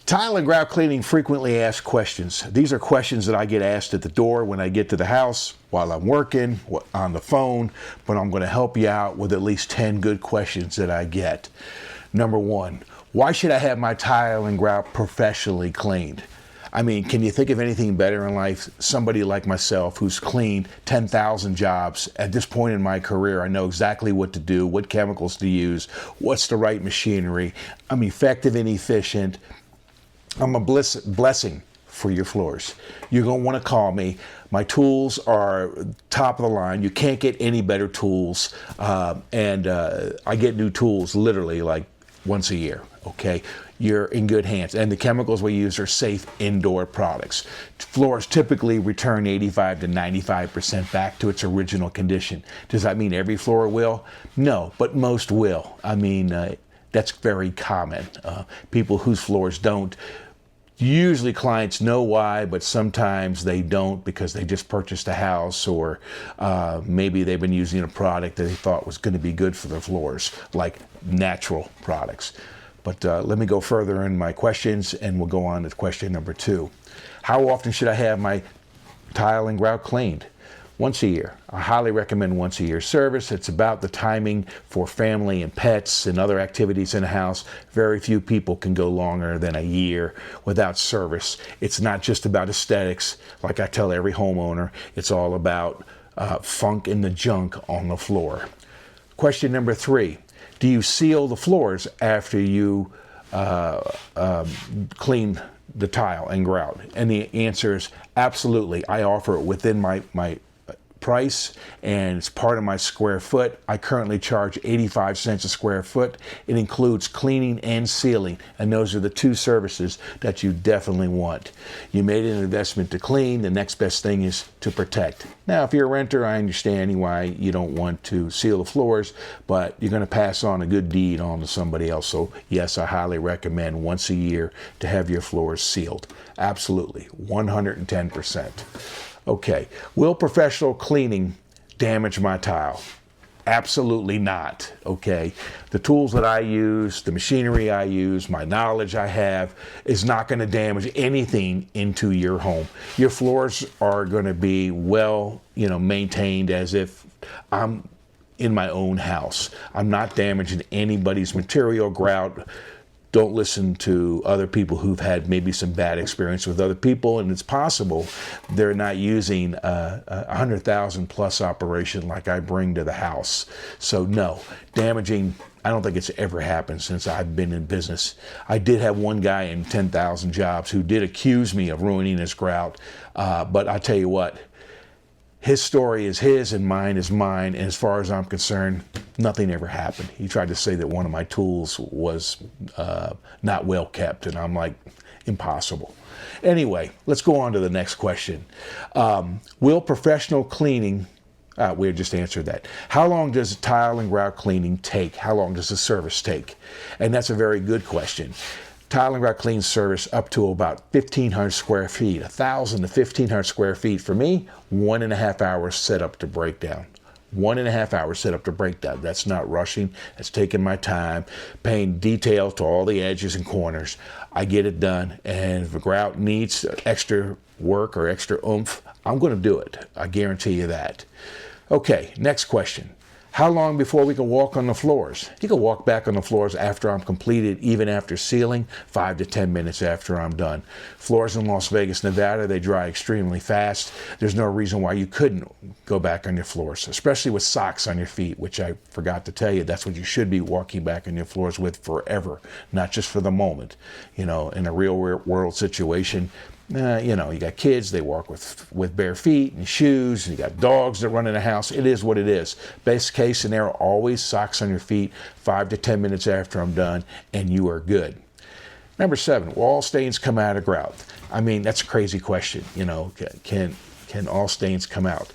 Tile and grout cleaning frequently asked questions. These are questions that I get asked at the door when I get to the house, while I'm working, on the phone, but I'm going to help you out with at least 10 good questions that I get. Number one, why should I have my tile and grout professionally cleaned? I mean, can you think of anything better in life? Somebody like myself who's cleaned 10,000 jobs. At this point in my career, I know exactly what to do, what chemicals to use, what's the right machinery. I'm effective and efficient. I'm a blessing for your floors. You're going to want to call me. My tools are top of the line. You can't get any better tools. And I get new tools literally like once a year. Okay, you're in good hands. And the chemicals we use are safe indoor products. Floors typically return 85 to 95% back to its original condition. Does that mean every floor will? No, but most will. I mean, that's very common. People whose floors don't. Usually clients know why, but sometimes they don't because they just purchased a house, or maybe they've been using a product that they thought was going to be good for their floors, like natural products. But let me go further in my questions, and we'll go on to question number 2. How often should I have my tile and grout cleaned? Once a year. I highly recommend once a year service. It's about the timing for family and pets and other activities in the house. Very few people can go longer than a year without service. It's not just about aesthetics. Like I tell every homeowner, it's all about funk and the junk on the floor. Question number 3. Do you seal the floors after you clean the tile and grout? And the answer is absolutely. I offer it within my price, and it's part of my square foot. I currently charge 85 cents a square foot. It includes cleaning and sealing, and those are the 2 services that you definitely want. You made an investment to clean. The next best thing is to protect. Now, if you're a renter, I understand why you don't want to seal the floors, but you're going to pass on a good deed on to somebody else. So yes, I highly recommend once a year to have your floors sealed. Absolutely, 110%. Okay, will professional cleaning damage my tile? Absolutely not, okay? The tools that I use, the machinery I use, my knowledge I have is not going to damage anything into your home. Your floors are going to be well, maintained as if I'm in my own house. I'm not damaging anybody's material. Grout. Don't listen to other people who've had maybe some bad experience with other people, and it's possible they're not using a 100,000 plus operation like I bring to the house. So no, damaging, I don't think it's ever happened since I've been in business. I did have one guy in 10,000 jobs who did accuse me of ruining his grout, but I tell you what, his story is his and mine is mine, and as far as I'm concerned, nothing ever happened. He tried to say that one of my tools was not well kept, and I'm like, impossible. Anyway, let's go on to the next question. Will professional cleaning, we just answered that. How long does tile and grout cleaning take? How long does the service take? And that's a very good question. Tile and grout clean service up to about 1,500 square feet, 1,000 to 1,500 square feet. For me, 1.5 hours setup to breakdown. 1.5 hours setup to breakdown. That's not rushing. That's taking my time, paying detail to all the edges and corners. I get it done. And if the grout needs extra work or extra oomph, I'm going to do it. I guarantee you that. Okay, next question. How long before we can walk on the floors? You can walk back on the floors after I'm completed, even after sealing, 5 to 10 minutes after I'm done. Floors in Las Vegas, Nevada, they dry extremely fast. There's no reason why you couldn't go back on your floors, especially with socks on your feet, which I forgot to tell you. That's what you should be walking back on your floors with forever, not just for the moment. In a real world situation, you got kids, they walk with bare feet and shoes, and you got dogs that run in the house. It is what it is. Best case scenario, always socks on your feet, 5 to 10 minutes after I'm done, and you are good. Number 7, will all stains come out of grout? I mean, that's a crazy question. Can all stains come out?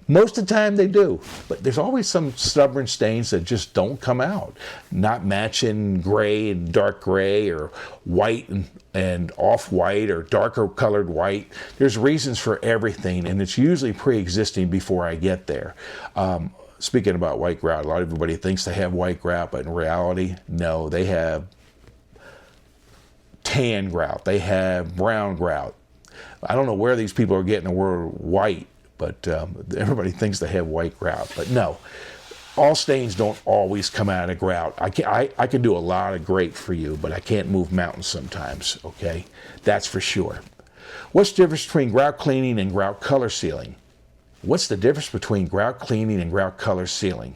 Most of the time they do, but there's always some stubborn stains that just don't come out. Not matching gray and dark gray, or white and off-white, or darker colored white. There's reasons for everything, and it's usually pre-existing before I get there. Speaking about white grout, a lot of everybody thinks they have white grout, but in reality, no, they have tan grout. They have brown grout. I don't know where these people are getting the word white, but everybody thinks they have white grout. But no, all stains don't always come out of grout. I can do a lot of great for you, but I can't move mountains sometimes, okay? That's for sure. What's the difference between grout cleaning and grout color sealing? What's the difference between grout cleaning and grout color sealing?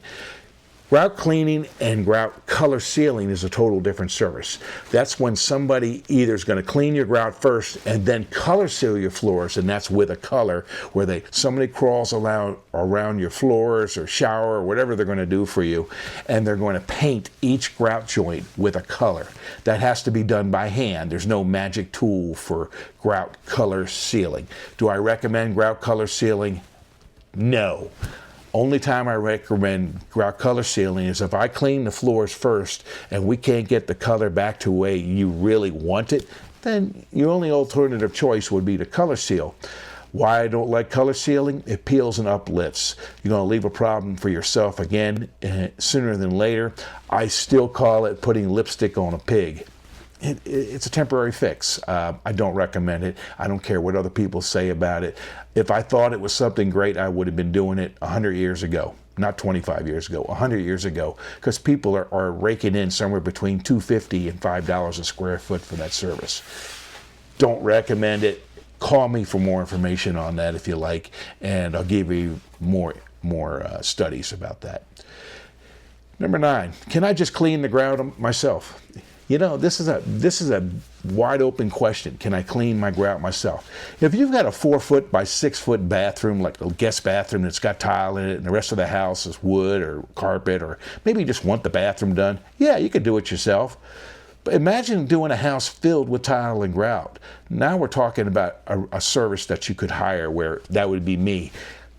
Grout cleaning and grout color sealing is a total different service. That's when somebody either is going to clean your grout first and then color seal your floors, and that's with a color where somebody crawls around your floors or shower or whatever they're going to do for you, and they're going to paint each grout joint with a color. That has to be done by hand. There's no magic tool for grout color sealing. Do I recommend grout color sealing? No. Only time I recommend grout color sealing is if I clean the floors first and we can't get the color back to the way you really want it, then your only alternative choice would be to color seal. Why I don't like color sealing? It peels and uplifts. You're going to leave a problem for yourself again sooner than later. I still call it putting lipstick on a pig. It's a temporary fix. I don't recommend it. I don't care what other people say about it. If I thought it was something great, I would have been doing it 100 years ago. Not 25 years ago, 100 years ago. Because people are raking in somewhere between $2.50 and $5 a square foot for that service. Don't recommend it. Call me for more information on that if you like, and I'll give you more studies about that. Number 9, can I just clean the grout myself? You know, this is a wide open question. Can I clean my grout myself? If you've got a 4-foot by 6-foot bathroom, like a guest bathroom that's got tile in it and the rest of the house is wood or carpet, or maybe you just want the bathroom done, yeah, you could do it yourself. But imagine doing a house filled with tile and grout. Now we're talking about a service that you could hire, where that would be me.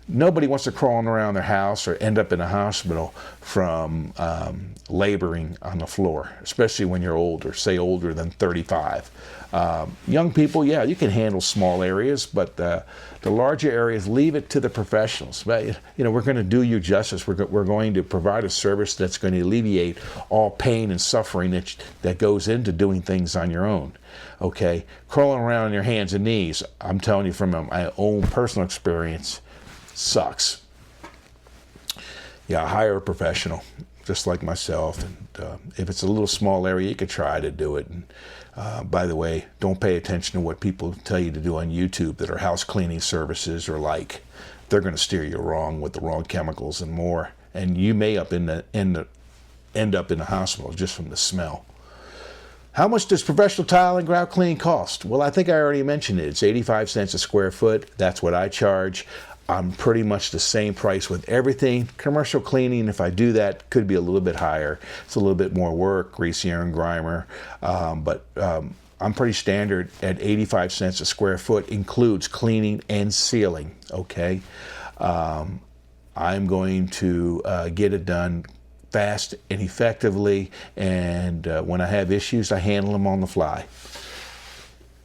Nobody wants to crawl around their house or end up in a hospital from laboring on the floor, especially when you're older, say older than 35. Young people, yeah, you can handle small areas, but the larger areas, leave it to the professionals. But, you know, we're going to do you justice. We're going to provide a service that's going to alleviate all pain and suffering that goes into doing things on your own. Okay, crawling around on your hands and knees, I'm telling you from my own personal experience, sucks. Yeah, hire a professional, just like myself. And if it's a little small area, you could try to do it. And by the way, don't pay attention to what people tell you to do on YouTube that are house cleaning services or like. They're going to steer you wrong with the wrong chemicals and more. And you may end up in the hospital just from the smell. How much does professional tile and grout cleaning cost? Well, I think I already mentioned it. It's 85 cents a square foot. That's what I charge. I'm pretty much the same price with everything. Commercial cleaning, if I do that, could be a little bit higher. It's a little bit more work, greasier and grimer. But I'm pretty standard at 85 cents a square foot, includes cleaning and sealing, okay? I'm going to get it done fast and effectively, and when I have issues, I handle them on the fly.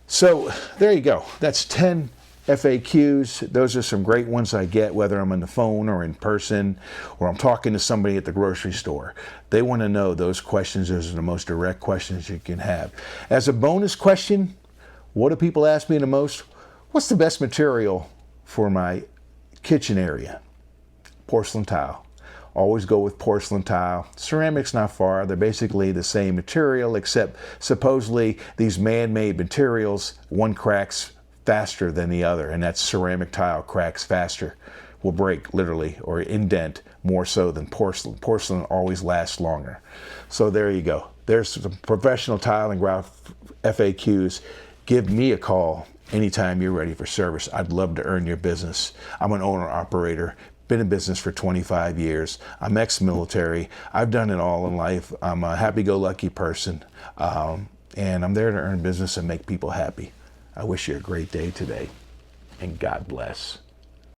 So there you go. That's 10 FAQs. Those are some great ones I get, whether I'm on the phone or in person, or I'm talking to somebody at the grocery store. They want to know those questions. Those are the most direct questions you can have. As a bonus question, what do people ask me the most? What's the best material for my kitchen area? Porcelain tile. Always go with porcelain tile. Ceramic's not far. They're basically the same material, except supposedly these man-made materials, one cracks faster than the other, and that ceramic tile cracks faster, will break literally or indent more so than porcelain. Porcelain always lasts longer. So there you go. There's some professional tile and grout FAQs. Give me a call anytime you're ready for service. I'd love to earn your business. I'm an owner-operator. Been in business for 25 years. I'm ex-military. I've done it all in life. I'm a happy-go-lucky person, and I'm there to earn business and make people happy. I wish you a great day today, and God bless.